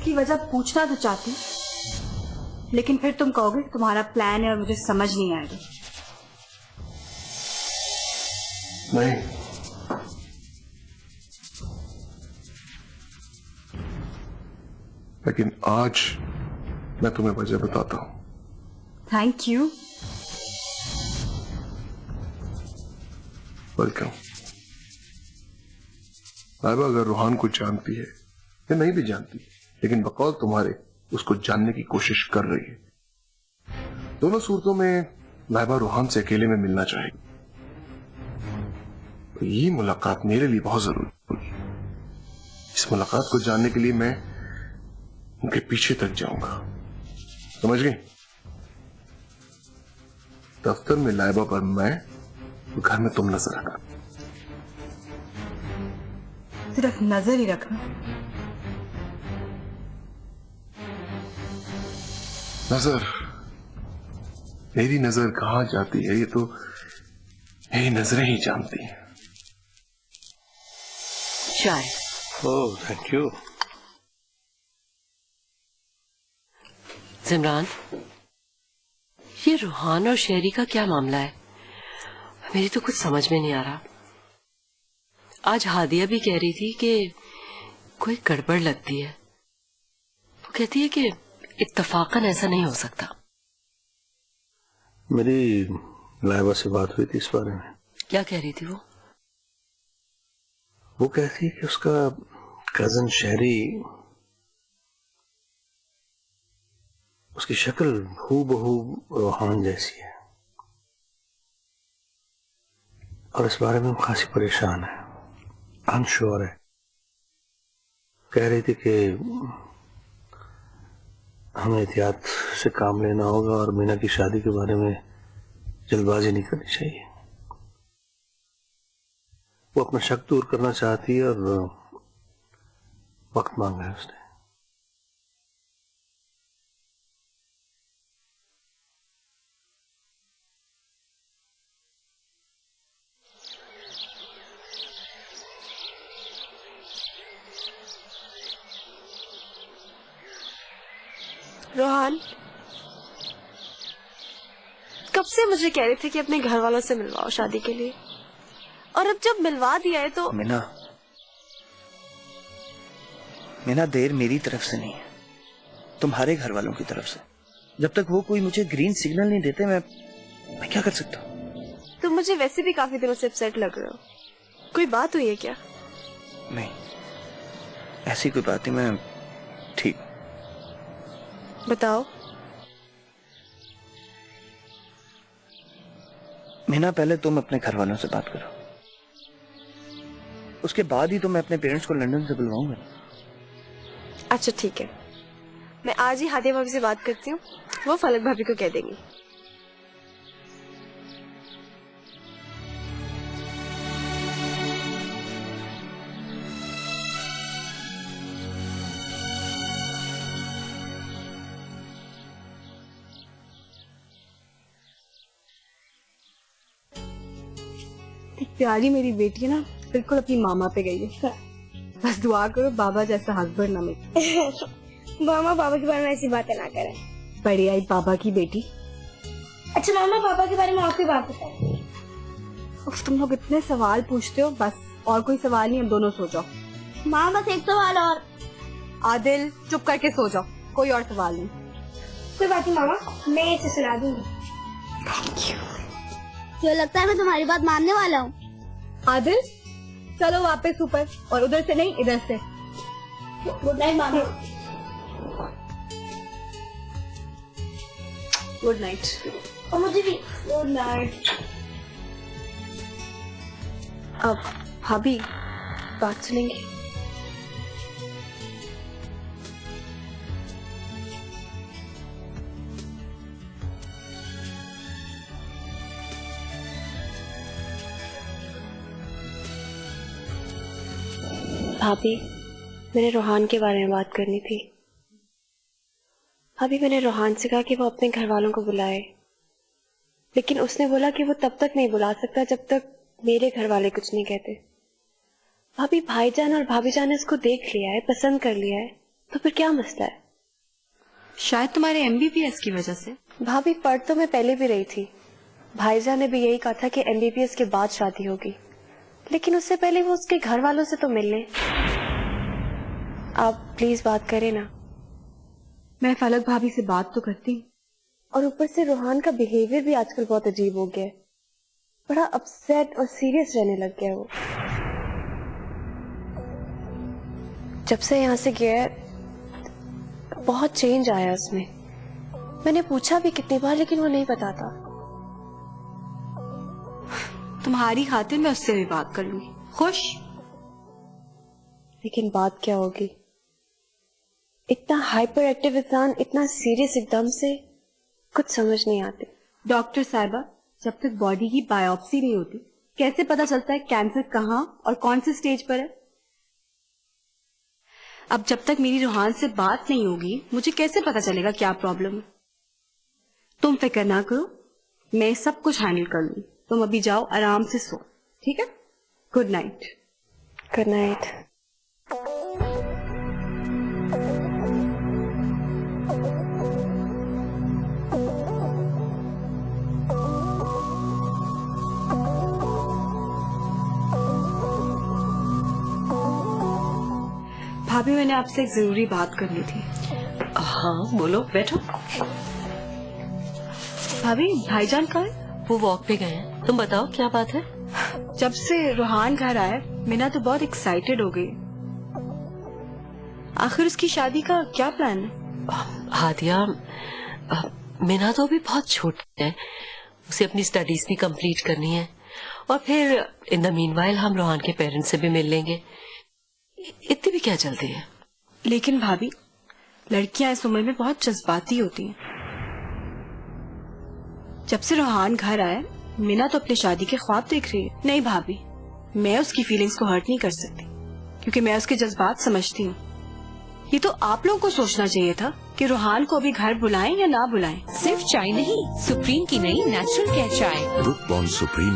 इसकी वजह पूछना तो चाहती, लेकिन फिर तुम कहोगे तुम्हारा प्लान है और मुझे समझ नहीं आएगा। नहीं, लेकिन आज मैं तुम्हें वजह बताता हूं। Thank you. वेलकम। लाइबा अगर रूहान को जानती है या नहीं भी जानती, लेकिन बकौल तुम्हारे उसको जानने की कोशिश कर रही है। दोनों सूरतों में लाइबा रूहान से अकेले में मिलना चाहेगी। तो ये मुलाकात मेरे लिए बहुत जरूरी होगी। इस मुलाकात को जानने के लिए मैं उनके पीछे तक जाऊंगा, समझ गई? दफ्तर में लाइबा पर मैं, घर में तुम नजर रखना। सिर्फ नजर ही रखना? नजर? मेरी नजर कहां जाती है ये तो मेरी नजरें ही जानती हैं। चाय। Oh thank you. सिमरान, ये रूहान और शेरी का क्या मामला है? मेरी तो कुछ समझ में नहीं आ रहा। आज हादिया भी कह रही थी कि कोई गड़बड़ लगती है। वो कहती है कि इत्तफाकन ऐसा नहीं हो सकता। मेरी लाइबा से बात हुई थी इस बारे में। क्या कह रही थी वो? वो कहती है कि उसका कजन शहरी, उसकी शक्ल हूबहू रूहान जैसी है और इस बारे में हम खासी परेशान है, अनश्योर है। कह रही थी कि हमें एहतियात से काम लेना होगा और मीना की शादी के बारे में जल्दबाजी नहीं करनी चाहिए। वो अपना शक दूर करना चाहती है और वक्त मांगा है उसने। रोहान कब से मुझे कह रहे थे कि अपने घर वालों से मिलवाओ शादी के लिए, और अब जब मिलवा दिया है तो मीना देर मेरी तरफ से नहीं है, तुम्हारे घर वालों की तरफ से। जब तक वो कोई मुझे ग्रीन सिग्नल नहीं देते मैं क्या कर सकता हूँ? तुम मुझे वैसे भी काफी दिनों से अपसेट लग रहे हो। कोई बात हुई है क्या? नहीं, ऐसी कोई बात नहीं, मैं ठीक। बताओ। मीना पहले तुम अपने घर वालों से बात करो, उसके बाद ही तो मैं अपने पेरेंट्स को लंदन से बुलवाऊंगा। अच्छा ठीक है, मैं आज ही हादिया भाभी से बात करती हूँ, वो फलक भाभी को कह देंगी। प्यारी मेरी बेटी है ना, बिल्कुल अपनी मामा पे गई है। बस दुआ करो बाबा जैसा हस्बैंड ना मिले। मामा पापा के बारे में ऐसी बातें ना करें। बड़ी आई पापा की बेटी। अच्छा मामा पापा के बारे में आपकी बात बताओ। तुम लोग इतने सवाल पूछते हो, बस और कोई सवाल नहीं, हम दोनों सो जाओ। मामा बस एक सवाल और। आदिल चुप करके सो जाओ, कोई और सवाल नहीं। कोई बात नहीं मामा, मैं इसे सुना दूंगी। जो लगता है मैं तुम्हारी बात मानने वाला हूँ। आदिल चलो वापस ऊपर, और उधर से नहीं इधर से। गुड नाइट मामा। Good night. और मुझे भी गुड नाइट। अब भाभी बात सुनेंगे? भाभी, मैंने रोहान के बारे में बात करनी थी। भाभी, मैंने रोहान से कहा कि वो अपने घर वालों को बुलाए, लेकिन उसने बोला कि वो तब तक नहीं बुला सकता जब तक मेरे घर वाले कुछ नहीं कहते। भाभी, भाईजान और भाभी जान ने इसको देख लिया है, पसंद कर लिया है, तो फिर क्या मसला है? शायद तुम्हारे एमबीबीएस की वजह से। भाभी, पढ़ तो मैं पहले भी रही थी। भाईजान ने भी यही कहा था कि एमबीबीएस के बाद शादी होगी, लेकिन उससे पहले वो उसके घर वालों से तो मिल ले। आप प्लीज बात करें ना। मैं फलक भाभी से बात तो करती हूँ। और ऊपर से रूहान का बिहेवियर भी आजकल बहुत अजीब हो गया है। बड़ा अपसेट और सीरियस रहने लग गया है वो। जब से यहाँ से गया है बहुत चेंज आया उसमें। मैंने पूछा भी कितनी बार, लेकिन वो नहीं बताता। तुम्हारी खातिर मैं उससे भी बात कर लूंगी। खुश? लेकिन बात क्या होगी? इतना हाइपर एक्टिव इंसान इतना सीरियस एकदम से, कुछ समझ नहीं आती। डॉक्टर साहिबा, जब तक बॉडी की बायोप्सी नहीं होती कैसे पता चलता है कैंसर कहाँ और कौन से स्टेज पर है? अब जब तक मेरी रूहान से बात नहीं होगी मुझे कैसे पता चलेगा क्या प्रॉब्लम है? तुम फिक्र ना करो, मैं सब कुछ हैंडल कर लूंगी। तुम अभी जाओ, आराम से सो, ठीक है? Good night. Good night. भाभी, मैंने आपसे एक जरूरी बात करनी थी। हाँ बोलो, बैठो। भाभी, भाईजान कहाँ है? वो वॉक पे गए हैं। तुम बताओ क्या बात है? जब से रूहान घर आया मीना तो बहुत एक्साइटेड हो गई। आखिर उसकी शादी का क्या प्लान है? हादिया, मीना तो अभी बहुत छोटी है, उसे अपनी स्टडीज भी कंप्लीट करनी है और फिर इन द मीनवाइल हम रूहान के पेरेंट्स से भी मिल लेंगे। इतनी भी क्या जल्दी है? लेकिन भाभी, लड़कियां इस उम्र में बहुत जज्बाती होती हैं। जब से रूहान घर आया मीना तो अपनी शादी के ख्वाब देख रही है। नहीं भाभी, मैं उसकी फीलिंग्स को हर्ट नहीं कर सकती क्योंकि मैं उसके जज्बात समझती हूँ। ये तो आप लोगों को सोचना चाहिए था कि रूहान को अभी घर बुलाएं या ना बुलाएं। सिर्फ चाय नहीं, सुप्रीम की नई नेचुरल केयर चाय। Book bond supreme